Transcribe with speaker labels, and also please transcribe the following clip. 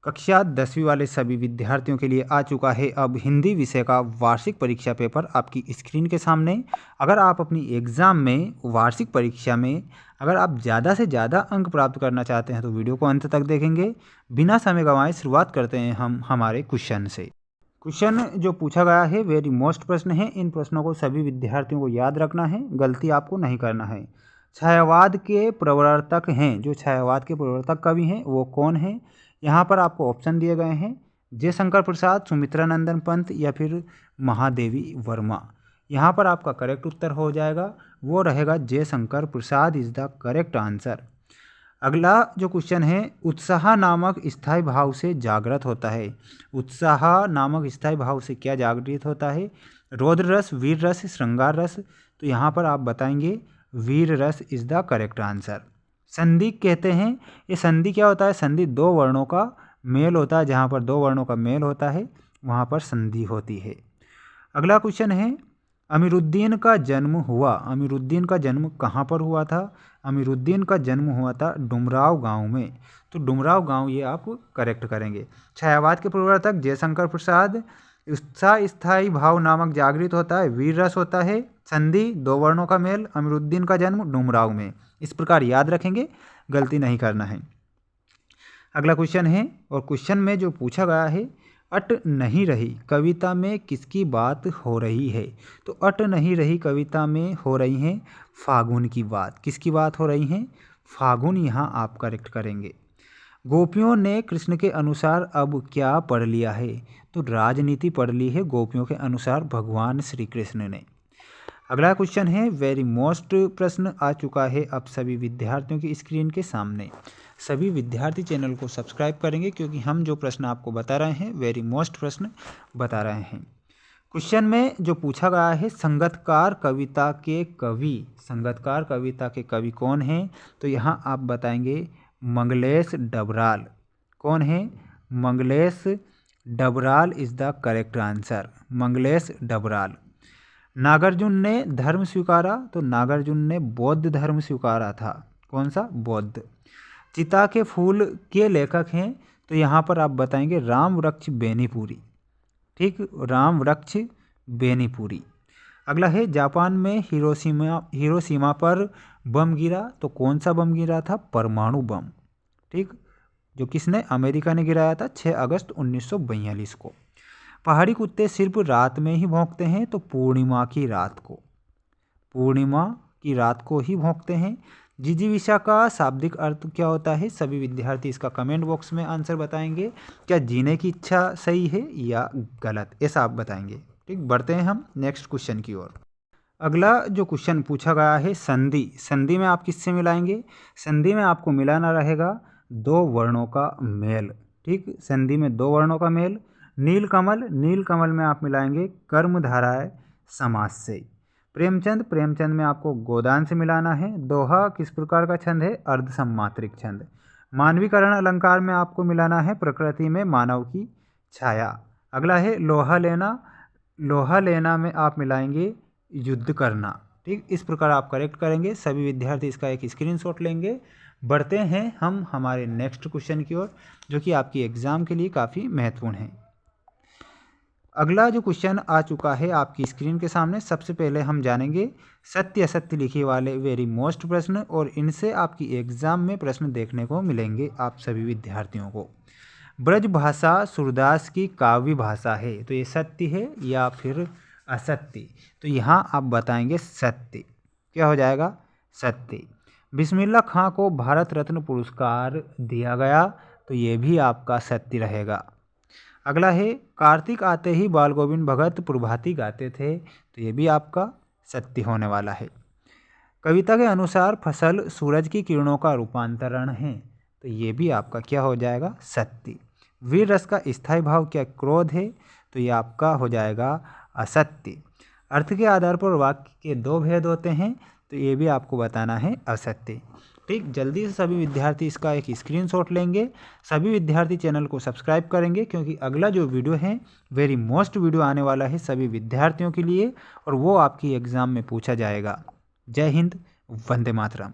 Speaker 1: कक्षा 10वीं वाले सभी विद्यार्थियों के लिए आ चुका है अब हिंदी विषय का वार्षिक परीक्षा पेपर आपकी स्क्रीन के सामने। अगर आप अपनी एग्ज़ाम में वार्षिक परीक्षा में अगर आप ज़्यादा से ज़्यादा अंक प्राप्त करना चाहते हैं तो वीडियो को अंत तक देखेंगे। बिना समय गंवाए शुरुआत करते हैं हम हमारे क्वेश्चन से। क्वेश्चन जो पूछा गया है वेरी मोस्ट प्रश्न है। इन प्रश्नों को सभी विद्यार्थियों को याद रखना है, गलती आपको नहीं करना है। छायावाद के प्रवर्तक हैं, जो छायावाद के प्रवर्तक कवि हैं वो कौन हैं? यहाँ पर आपको ऑप्शन दिए गए हैं, जयशंकर प्रसाद, सुमित्रा नंदन पंत या फिर महादेवी वर्मा। यहाँ पर आपका करेक्ट उत्तर हो जाएगा, वो रहेगा Jaishankar Prasad is the correct answer. अगला जो क्वेश्चन है, उत्साह नामक स्थायी भाव से जागृत होता है। उत्साह नामक स्थायी भाव से क्या जागृत होता है? रौद्र रस, वीर रस, श्रृंगार रस। तो यहाँ पर आप बताएंगे वीर रस इज़ द करेक्ट आंसर। संधि कहते हैं, ये संधि क्या होता है? संधि दो वर्णों का मेल होता है, जहाँ पर दो वर्णों का मेल होता है वहाँ पर संधि होती है। अगला क्वेश्चन है, अमीरुद्दीन का जन्म हुआ। अमीरुद्दीन का जन्म कहाँ पर हुआ था? अमीरुद्दीन का जन्म हुआ था डुमराव गांव में। तो डुमराव गांव ये आप करेक्ट करेंगे। छायावाद के प्रवर्तक जयशंकर प्रसाद। उत्साह स्थायी भाव नामक जागृत होता है, वीर रस होता है, संधि दो वर्णों का मेल, अमीरुद्दीन का जन्म डुमराव में। इस प्रकार याद रखेंगे, गलती नहीं करना है। अगला क्वेश्चन है, और क्वेश्चन में जो पूछा गया है, अट नहीं रही कविता में किसकी बात हो रही है? तो अट नहीं रही कविता में हो रही है फागुन की बात। किसकी बात हो रही है? फागुन, यहाँ आप करेक्ट करेंगे। गोपियों ने कृष्ण के अनुसार अब क्या पढ़ लिया है? तो राजनीति पढ़ ली है गोपियों के अनुसार भगवान श्री कृष्ण ने। अगला क्वेश्चन है, वेरी मोस्ट प्रश्न आ चुका है अब सभी विद्यार्थियों की स्क्रीन के सामने। सभी विद्यार्थी चैनल को सब्सक्राइब करेंगे क्योंकि हम जो प्रश्न आपको बता रहे हैं वेरी मोस्ट प्रश्न बता रहे हैं। क्वेश्चन में जो पूछा गया है, संगतकार कविता के कवि। संगतकार कविता के कवि कौन हैं? तो यहाँ आप बताएंगे मंगलेश डबराल। कौन है? Manglesh Dabral is the correct answer. Manglesh Dabral. Nagarjun ने धर्म स्वीकारा। तो नागार्जुन ने बौद्ध धर्म स्वीकारा था। कौन सा? बौद्ध। चिता के फूल के लेखक हैं। तो यहाँ पर आप बताएंगे राम वृक्ष बेनीपुरी। ठीक, राम वृक्ष बेनीपुरी। अगला है, जापान में हिरोशिमा पर बम गिरा। तो कौन सा बम गिरा था? परमाणु बम। ठीक, जो किसने? अमेरिका ने गिराया था 6 अगस्त 1942 को। पहाड़ी कुत्ते सिर्फ रात में ही भौंकते हैं। तो पूर्णिमा की रात को। पूर्णिमा की रात को ही भौंकते हैं। जिजीविषा का शाब्दिक अर्थ क्या होता है? सभी विद्यार्थी इसका कमेंट बॉक्स में आंसर बताएंगे। क्या जीने की इच्छा सही है या गलत, ऐसा आप बताएंगे। ठीक, बढ़ते हैं हम नेक्स्ट क्वेश्चन की ओर। अगला जो क्वेश्चन पूछा गया है, संधि। संधि में आप किससे मिलाएंगे? संधि में आपको मिलाना रहेगा दो वर्णों का मेल। ठीक, संधि में दो वर्णों का मेल। नीलकमल, नीलकमल में आप मिलाएंगे कर्मधारय समास से। प्रेमचंद, प्रेमचंद में आपको गोदान से मिलाना है। दोहा किस प्रकार का छंद है? अर्धसम्मात्रिक छंद। मानवीकरण अलंकार में आपको मिलाना है प्रकृति में मानव की छाया। अगला है लोहा लेना। लोहा लेना में आप मिलाएंगे युद्ध करना। ठीक, इस प्रकार आप करेक्ट करेंगे। सभी विद्यार्थी इसका एक स्क्रीनशॉट लेंगे। बढ़ते हैं हम हमारे नेक्स्ट क्वेश्चन की ओर, जो कि आपकी एग्जाम के लिए काफ़ी महत्वपूर्ण है। अगला जो क्वेश्चन आ चुका है आपकी स्क्रीन के सामने, सबसे पहले हम जानेंगे सत्य असत्य लिखे वाले वेरी मोस्ट प्रश्न, और इनसे आपकी एग्जाम में प्रश्न देखने को मिलेंगे आप सभी विद्यार्थियों को। ब्रज भाषा सूरदास की काव्य भाषा है। तो ये सत्य है या फिर असत्य? तो यहाँ आप बताएंगे सत्य। क्या हो जाएगा? सत्य। बिस्मिल्लाह खां को भारत रत्न पुरस्कार दिया गया। तो ये भी आपका सत्य रहेगा। अगला है, कार्तिक आते ही बाल गोविंद भगत प्रभाती गाते थे। तो ये भी आपका सत्य होने वाला है। कविता के अनुसार फसल सूरज की किरणों का रूपांतरण है। तो ये भी आपका क्या हो जाएगा? सत्य। वीर रस का स्थायी भाव क्या क्रोध है? तो ये आपका हो जाएगा असत्य। अर्थ के आधार पर वाक्य के दो भेद होते हैं। तो ये भी आपको बताना है असत्य। ठीक, जल्दी से सभी विद्यार्थी इसका एक स्क्रीनशॉट लेंगे। सभी विद्यार्थी चैनल को सब्सक्राइब करेंगे क्योंकि अगला जो वीडियो है वेरी मोस्ट वीडियो आने वाला है सभी विद्यार्थियों के लिए, और वो आपकी एग्ज़ाम में पूछा जाएगा। जय हिंद, वंदे मातरम।